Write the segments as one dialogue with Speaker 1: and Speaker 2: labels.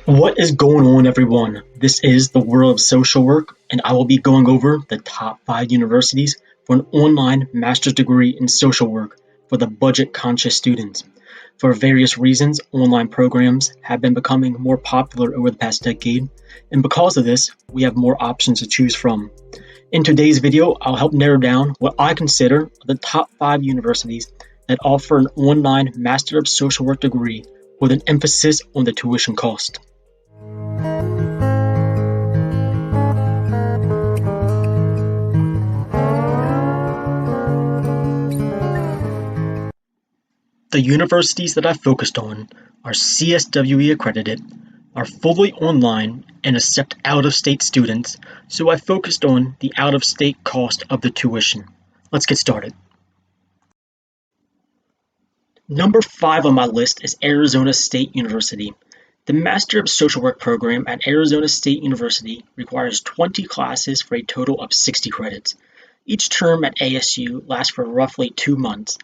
Speaker 1: What is going on, everyone? This is the World of Social Work, and I will be going over the top 5 universities for an online master's degree in social work for the budget-conscious students. For various reasons, online programs have been becoming more popular over the past decade, and because of this, we have more options to choose from. In today's video, I'll help narrow down what I consider the top 5 universities that offer an online Master of Social Work degree with an emphasis on the tuition cost. The universities that I focused on are CSWE accredited, are fully online, and accept out-of-state students, so I focused on the out-of-state cost of the tuition. Let's get started. Number 5 on my list is Arizona State University. The Master of Social Work program at Arizona State University requires 20 classes for a total of 60 credits. Each term at ASU lasts for roughly 2 months.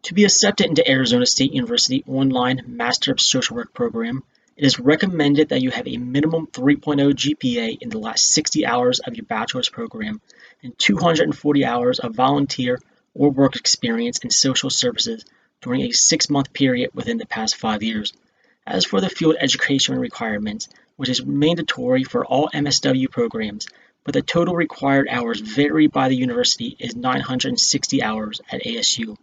Speaker 1: To be accepted into Arizona State University online Master of Social Work program, it is recommended that you have a minimum 3.0 GPA in the last 60 hours of your bachelor's program and 240 hours of volunteer or work experience in social services during a 6-month period within the past 5 years. As for the field education requirements, which is mandatory for all MSW programs, but the total required hours vary by the university, is 960 hours at ASU.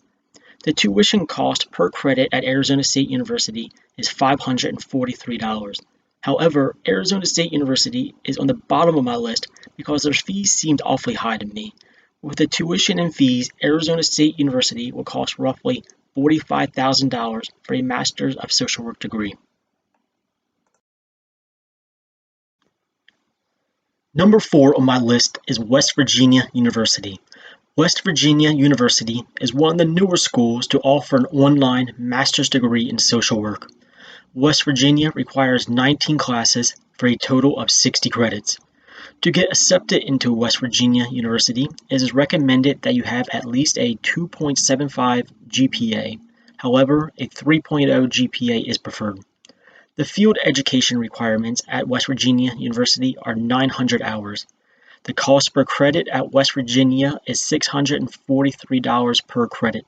Speaker 1: The tuition cost per credit at Arizona State University is $543. However, Arizona State University is on the bottom of my list because their fees seemed awfully high to me. With the tuition and fees, Arizona State University will cost roughly $45,000 for a Master's of Social Work degree. Number 4 on my list is West Virginia University. West Virginia University is one of the newer schools to offer an online master's degree in social work. West Virginia requires 19 classes for a total of 60 credits. To get accepted into West Virginia University, it is recommended that you have at least a 2.75 GPA. However, a 3.0 GPA is preferred. The field education requirements at West Virginia University are 900 hours. The cost per credit at West Virginia is $643 per credit.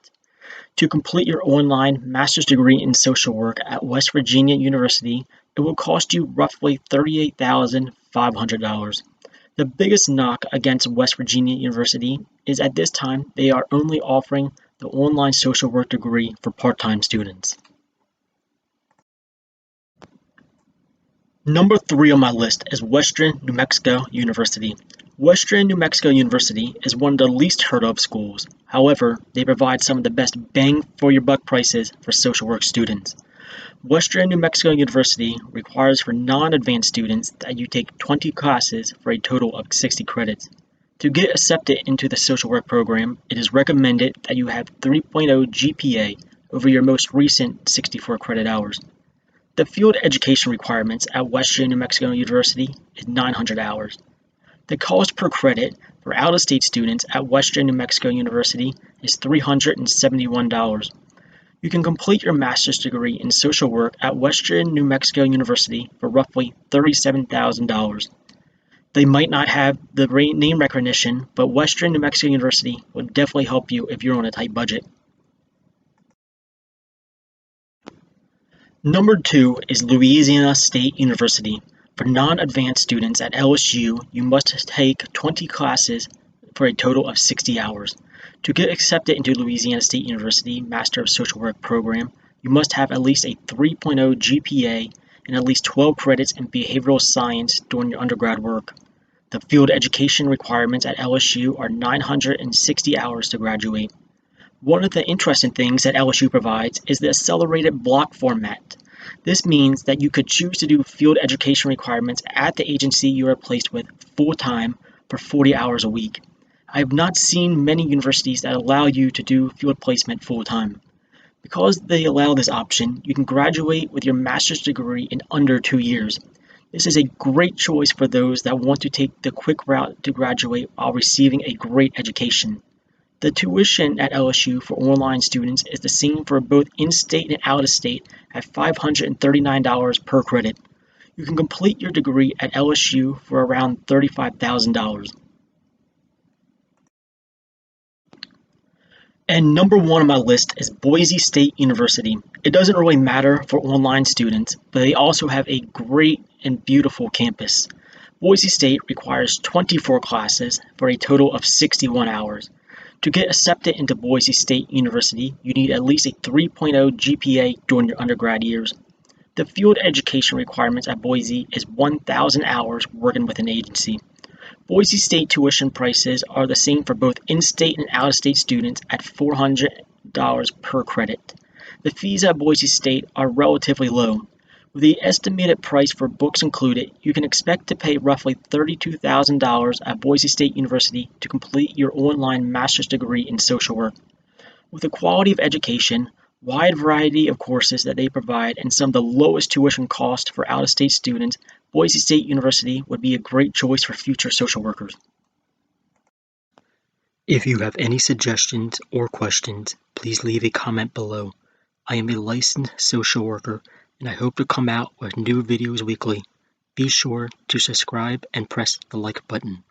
Speaker 1: To complete your online master's degree in social work at West Virginia University, it will cost you roughly $38,500. The biggest knock against West Virginia University is at this time they are only offering the online social work degree for part-time students. Number 3 on my list is Western New Mexico University. Western New Mexico University is one of the least heard of schools. However, they provide some of the best bang for your buck prices for social work students. Western New Mexico University requires for non-advanced students that you take 20 classes for a total of 60 credits. To get accepted into the social work program, it is recommended that you have 3.0 GPA over your most recent 64 credit hours. The field education requirements at Western New Mexico University is 900 hours. The cost per credit for out-of-state students at Western New Mexico University is $371. You can complete your master's degree in social work at Western New Mexico University for roughly $37,000. They might not have the name recognition, but Western New Mexico University will definitely help you if you're on a tight budget. Number 2 is Louisiana State University. For non-advanced students at LSU, you must take 20 classes for a total of 60 hours. To get accepted into Louisiana State University Master of Social Work program, you must have at least a 3.0 GPA and at least 12 credits in behavioral science during your undergrad work. The field education requirements at LSU are 960 hours to graduate. One of the interesting things that LSU provides is the accelerated block format. This means that you could choose to do field education requirements at the agency you are placed with full-time for 40 hours a week. I have not seen many universities that allow you to do field placement full-time. Because they allow this option, you can graduate with your master's degree in under 2 years. This is a great choice for those that want to take the quick route to graduate while receiving a great education. The tuition at LSU for online students is the same for both in-state and out-of-state at $539 per credit. You can complete your degree at LSU for around $35,000. And number one on my list is Boise State University. It doesn't really matter for online students, but they also have a great and beautiful campus. Boise State requires 24 classes for a total of 61 hours. To get accepted into Boise State University, you need at least a 3.0 GPA during your undergrad years. The field education requirements at Boise is 1,000 hours working with an agency. Boise State tuition prices are the same for both in-state and out-of-state students at $400 per credit. The fees at Boise State are relatively low. With the estimated price for books included, you can expect to pay roughly $32,000 at Boise State University to complete your online master's degree in social work. With the quality of education, wide variety of courses that they provide, and some of the lowest tuition costs for out-of-state students, Boise State University would be a great choice for future social workers. If you have any suggestions or questions, please leave a comment below. I am a licensed social worker, and I hope to come out with new videos weekly. Be sure to subscribe and press the like button.